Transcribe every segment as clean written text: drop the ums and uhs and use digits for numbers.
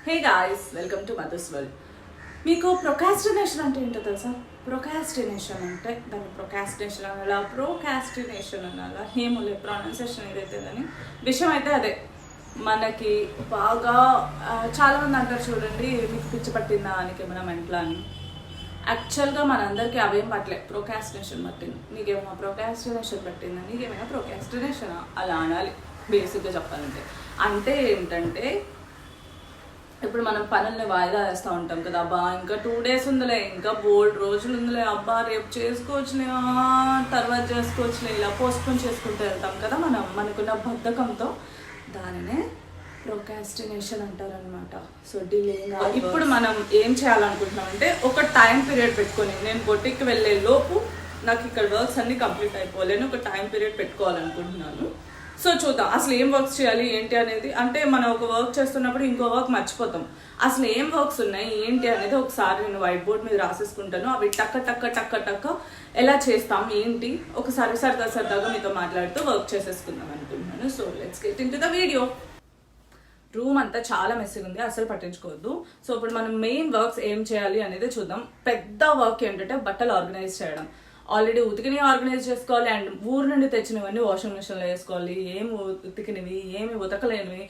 Hey guys, welcome to Madhu's world. మీకు procrastination అంటే ఏంటో తెలుసా? ప్రొకాస్టినేషన్ అంటే దాన్ని ప్రొకాస్టినేషన్ అనాలా ఏమోలే ప్రొనౌన్సియేషన్ ఏదైతే కానీ విషయం అయితే అదే. మనకి బాగా చాలామంది అంటారు చూడండి, మీకు పిచ్చి పట్టిందా అని, ఏమైనా మెంటలా అని. యాక్చువల్గా మనందరికీ అవేం పట్టలే, ప్రొకాస్టినేషన్ పట్టింది. నీకేమైనా ప్రొకాస్టినేషన్ పట్టిందా, నీకేమైనా ప్రొకాస్టినేషనా అలా అనాలి బేసిక్గా చెప్పాలంటే. అంటే ఏంటంటే ఇప్పుడు మనం పనుల్ని వాయిదా వేస్తూ ఉంటాం కదా, అబ్బా ఇంకా 2 days ఉందిలే, ఇంకా బోల్డ్ రోజులు ఉందిలే, అబ్బా రేపు చేసుకోవచ్చులే, తర్వాత చేసుకోవచ్చులే, ఇలా పోస్ట్పోన్ చేసుకుంటూ వెళ్తాం కదా మనం మనకున్న బద్ధకంతో. దానినే ప్రొకాస్టినేషన్ అంటారనమాట. So delaying. ఇప్పుడు మనం ఏం చేయాలనుకుంటున్నాం అంటే, ఒక టైం పీరియడ్ పెట్టుకొని, నేను బొటిక్కి వెళ్ళే లోపు నాకు ఇక్కడ వర్క్స్ అన్నీ కంప్లీట్ అయిపోలేని ఒక టైం పీరియడ్ పెట్టుకోవాలనుకుంటున్నాను. సో చూద్దాం అసలు ఏం వర్క్స్ చేయాలి ఏంటి అనేది. అంటే మనం ఒక వర్క్ చేస్తున్నప్పుడు ఇంకో వర్క్ మర్చిపోతాం. అసలు ఏం వర్క్స్ ఉన్నాయి ఏంటి అనేది ఒకసారి నేను వైట్ బోర్డ్ మీద రాసేసుకుంటాను. అవి టక్క టక్క టక్క టక్క ఎలా చేస్తాం ఏంటి ఒకసారి సరదాగా మీతో మాట్లాడుతూ వర్క్ చేసేసుకుందాం అనుకుంటున్నాను. So let's get into the video. Room అంతా చాలా మెస్సీగా ఉంది, అసలు పట్టించుకోవద్దు. సో ఇప్పుడు మనం మెయిన్ వర్క్స్ ఏం చేయాలి అనేది చూద్దాం. పెద్ద వర్క్ ఏంటంటే బట్టలు ఆర్గనైజ్ చేయడం. ఆల్రెడీ ఉతికినవి ఆర్గనైజ్ చేసుకోవాలి, అండ్ ఊరు నుండి తెచ్చినవన్నీ వాషింగ్ మిషన్లో వేసుకోవాలి. ఏమి ఉతికినవి ఏమి ఉతకలేనివి,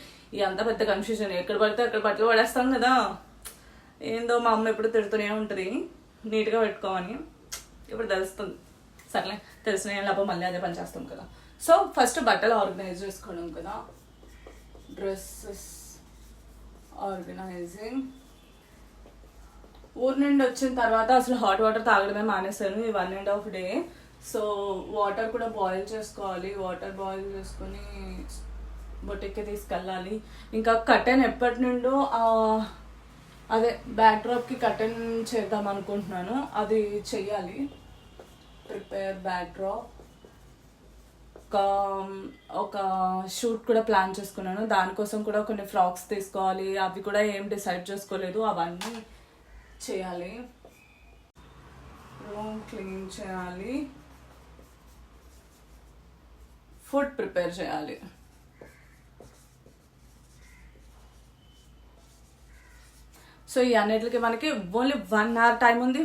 అంత పెద్ద కన్ఫ్యూజన్. ఎక్కడ పడితే అక్కడ బట్టలు పడేస్తాం కదా. ఏందో మా అమ్మ ఎప్పుడు తిడుతూనే ఉంటుంది నీట్గా పెట్టుకోమని. ఇప్పుడు తెలుస్తుంది, సర్లే తెలిసిన లాభం, మళ్ళీ అదే పని చేస్తాం కదా. సో ఫస్ట్ బట్టలు ఆర్గనైజ్ చేసుకోవడం కదా. Dresses organizing. ఊరు నుండి వచ్చిన తర్వాత అసలు హాట్ వాటర్ తాగడమే మానేశాను ఈ 1.5 day. సో వాటర్ కూడా బాయిల్ చేసుకోవాలి. వాటర్ బాయిల్ చేసుకొని బొటిక్కి తీసుకెళ్ళాలి. ఇంకా కర్టెన్ ఎప్పటి నుండో అదే బ్యాక్ డ్రాప్కి కర్టెన్ చేద్దాం అనుకుంటున్నాను, అది చెయ్యాలి. Prepare back drop. ఒక షూట్ కూడా ప్లాన్ చేసుకున్నాను, దానికోసం కూడా కొన్ని ఫ్రాక్స్ తీసుకోవాలి. అవి కూడా ఏం డిసైడ్ చేసుకోలేదు, అవన్నీ చేయాలి. రూమ్ క్లీన్ చేయాలి, ఫుడ్ ప్రిపేర్ చేయాలి. సో ఈ అన్నిటికి మనకి ఓన్లీ 1 hour టైం ఉంది.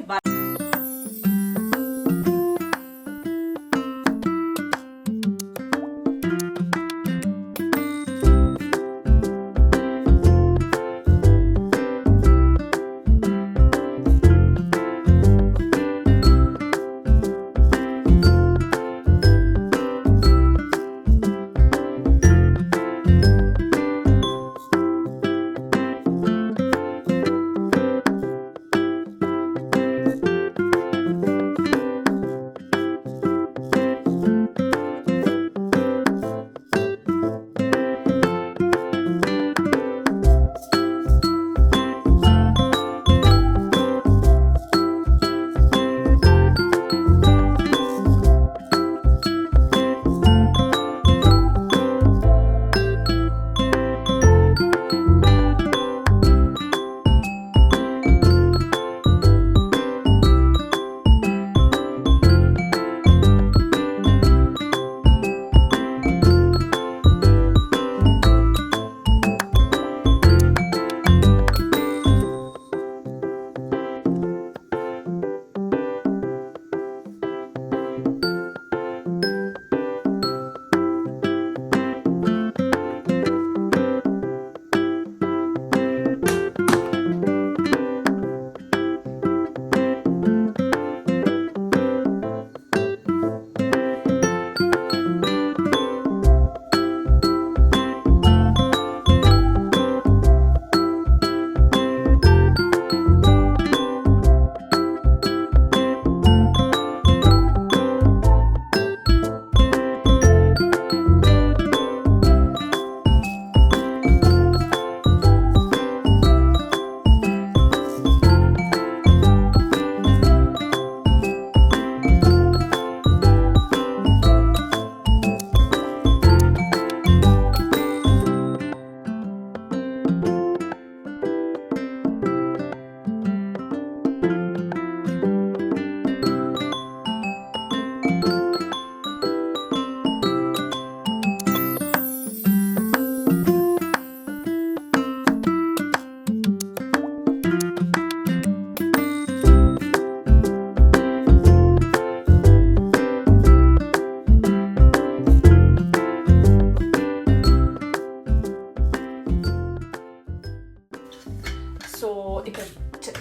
సో ఇక్కడ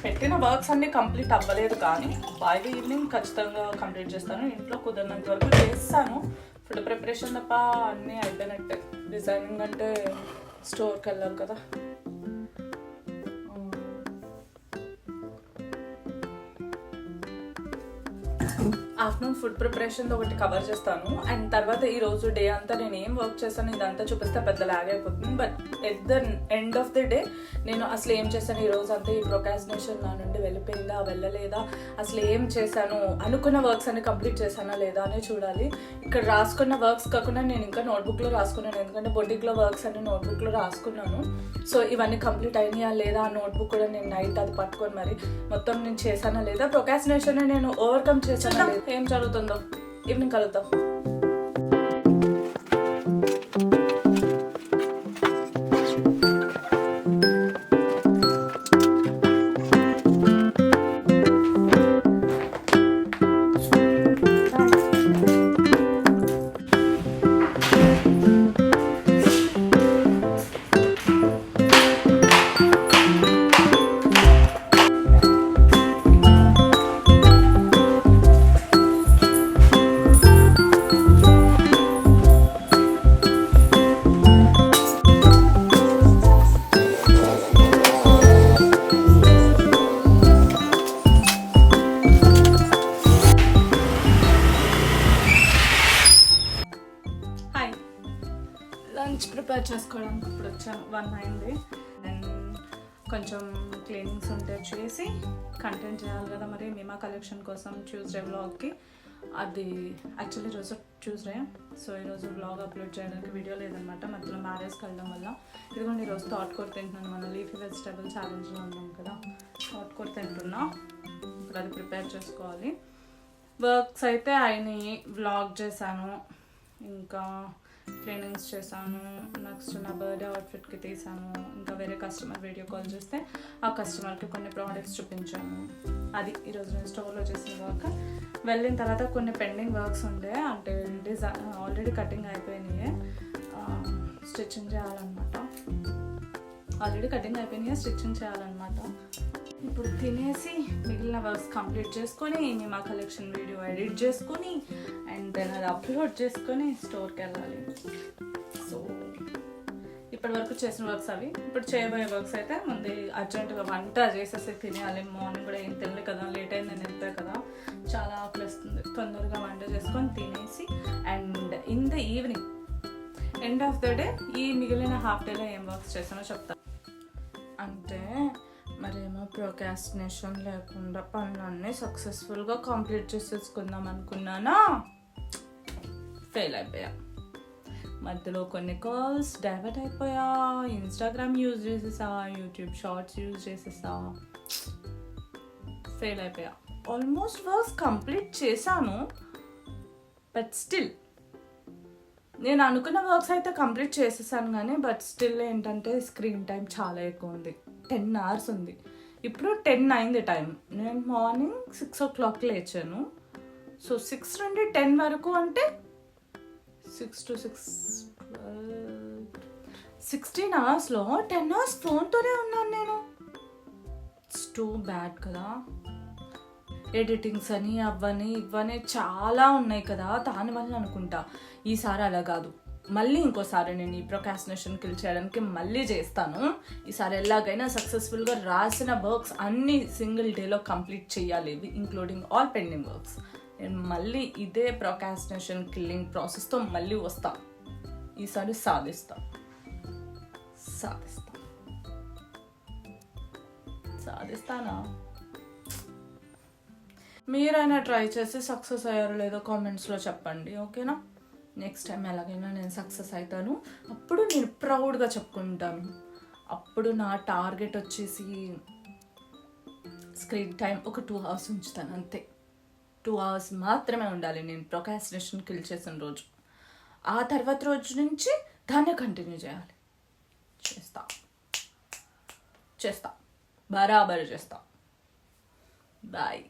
పెట్టిన వర్క్స్ అన్నీ కంప్లీట్ అవ్వలేదు, కానీ బై ది ఈవినింగ్ ఖచ్చితంగా కంప్లీట్ చేస్తాను. ఇంట్లో కుదిరినంత వరకు చేస్తాను. ఫుడ్ ప్రిపరేషన్ తప్ప అన్నీ అయిపోయినట్టే. డిజైనింగ్ అంటే స్టోర్కి వెళ్ళాలి కదా. ఆఫ్టర్నూన్ ఫుడ్ ప్రిపరేషన్ ఒకటి కవర్ చేస్తాను, అండ్ తర్వాత ఈ రోజు డే అంతా నేను ఏం వర్క్ చేస్తాను ఇదంతా చూపిస్తే పెద్ద లాగ్ అయిపోతుంది. But at the end of the day నేను అసలు ఏం చేశాను ఈ రోజు అంతా, ఈ ప్రొకాస్టినేషన్ నా నుండి వెళ్ళిపోయిందా వెళ్ళలేదా, అసలు ఏం చేశాను, అనుకున్న వర్క్స్ అన్ని కంప్లీట్ చేశానా లేదా అని చూడాలి. ఇక్కడ రాసుకున్న వర్క్స్ కాకుండా నేను ఇంకా నోట్బుక్లో రాసుకున్నాను, ఎందుకంటే బొటిక్లో వర్క్స్ అన్ని నోట్బుక్లో రాసుకున్నాను. సో ఇవన్నీ కంప్లీట్ అయినాయా లేదా ఆ నోట్బుక్ కూడా నేను నైట్ అది పట్టుకొని మరి మొత్తం నేను చేశానా లేదా, ప్రొకాస్టినేషన్ నేను ఓవర్కమ్ చేశానా లేదా, ఏం జరుగుతుందో ఈవినింగ్ కలుద్దాం. లంచ్ ప్రిపేర్ చేసుకోవడానికి ఇప్పుడు వచ్చాను, 1 అయింది. అండ్ కొంచెం క్లీనింగ్స్ ఉంటే చేసి కంటెంట్ చేయాలి కదా మరి మీమా కలెక్షన్ కోసం ట్యూస్డే వ్లాగ్కి. అది యాక్చువల్లీ రోజు ట్యూస్డే, సో ఈరోజు వ్లాగ్ అప్లోడ్ చేయడానికి వీడియో లేదనమాట, మధ్యలో మ్యారేజ్కి వెళ్ళడం వల్ల. ఇదిగోండి ఈరోజు తోటకూర తింటున్నాను, మన లీఫీ వెజిటేబుల్ ఛాలెంజ్లో ఉన్నాం కదా, తోటకూర తింటున్నా. ఇప్పుడు అది ప్రిపేర్ చేసుకోవాలి. వర్క్స్ అయితే అయినాయి, వ్లాగ్ చేశాను, ఇంకా క్లీనింగ్స్ చేశాను, నెక్స్ట్ నా బర్త్డే అవుట్ఫిట్కి తీసాను, ఇంకా వేరే కస్టమర్ వీడియో కాల్ చేస్తే ఆ కస్టమర్కి కొన్ని ప్రోడక్ట్స్ చూపించాను. అది ఈరోజు నేను స్టోర్లో చేసిన వర్క్. వెళ్ళిన తర్వాత కొన్ని పెండింగ్ వర్క్స్ ఉండే, అంటే డిజైన్ ఆల్రెడీ కటింగ్ అయిపోయినాయి, స్టిచ్చింగ్ చేయాలన్నమాట. స్టిచ్చింగ్ చేయాలన్నమాట. ఇప్పుడు తినేసి మిగిలిన వర్క్స్ కంప్లీట్ చేసుకొని మీమా కలెక్షన్ వీడియో ఎడిట్ చేసుకొని అండ్ దెన్ అది అప్లోడ్ చేసుకొని స్టోర్కి వెళ్ళాలి. సో ఇప్పటి వరకు చేసిన వర్క్స్ అవి. ఇప్పుడు చేయబోయే వర్క్స్ అయితే ముందు అర్జెంటుగా వంట చేసేసి తినేయాలి. మార్నింగ్ కూడా ఏం తినలే కదా, లేట్ అయింది, నేను వెళ్తా కదా, చాలా ఆకలిస్తుంది. తొందరగా వంట చేసుకొని తినేసి and in the evening end of the day ఈ మిగిలిన హాఫ్ డేలో ఏం వర్క్స్ చేసానో చెప్తాను. అంటే మరేమో ప్రొకాస్టినేషన్ లేకుండా పనులన్నీ సక్సెస్ఫుల్గా కంప్లీట్ చేసేసుకుందాం అనుకున్నానా, ఫెయిల్ అయిపోయా. మధ్యలో కొన్ని కాల్స్ డైవర్ట్ అయిపోయా, ఇన్స్టాగ్రామ్ యూజ్ చేసేసా, యూట్యూబ్ షార్ట్స్ యూజ్ చేసేసా, ఫెయిల్ అయిపోయా. ఆల్మోస్ట్ వర్క్స్ కంప్లీట్ చేశాను, బట్ స్టిల్ నేను అనుకున్న వర్క్స్ అయితే కంప్లీట్ చేసేసాను కానీ బట్ స్టిల్ ఏంటంటే స్క్రీన్ టైం చాలా ఎక్కువ ఉంది. 10 hours ఉంది. ఇప్పుడు 10 అయింది టైం. నేను మార్నింగ్ 6 o'clock లేచాను. సో 6 నుండి 10 వరకు అంటే 6 to 6 16 hours 10 hours ఫోన్తోనే ఉన్నాను నేను. ఇట్స్ టూ బ్యాడ్ కదా. ఎడిటింగ్స్ అని అవని ఇవని చాలా ఉన్నాయి కదా, దానివల్ల అనుకుంటా. ఈసారి అలా కాదు, మళ్ళీ ఇంకోసారి నేను ఈ ప్రొకాస్టినేషన్ కిల్ చేయడానికి మళ్ళీ చేస్తాను. ఈసారి ఎలాగైనా సక్సెస్ఫుల్గా రాసిన వర్క్స్ అన్ని సింగిల్ డేలో కంప్లీట్ చేయాలి, ఇంక్లూడింగ్ ఆల్ పెండింగ్ వర్క్స్. నేను మళ్ళీ ఇదే ప్రొకాస్టినేషన్ కిల్లింగ్ ప్రాసెస్తో మళ్ళీ వస్తా. ఈసారి సాధిస్తానా? మీరైనా ట్రై చేసి సక్సెస్ అయ్యారో లేదో కామెంట్స్లో చెప్పండి, ఓకేనా? నెక్స్ట్ టైం ఎలాగైనా నేను సక్సెస్ అవుతాను, అప్పుడు నేను ప్రౌడ్గా చెప్పుకుంటాను. అప్పుడు నా టార్గెట్ వచ్చేసి స్క్రీన్ టైం ఒక 2 hours ఉంచుతాను అంతే. 2 hours మాత్రమే ఉండాలి నేను ప్రొకాస్టినేషన్ కిల్ చేసిన రోజు. ఆ తర్వాత రోజు నుంచి దాన్ని కంటిన్యూ చేయాలి. చేస్తా బరాబర్ చేస్తా. బాయ్.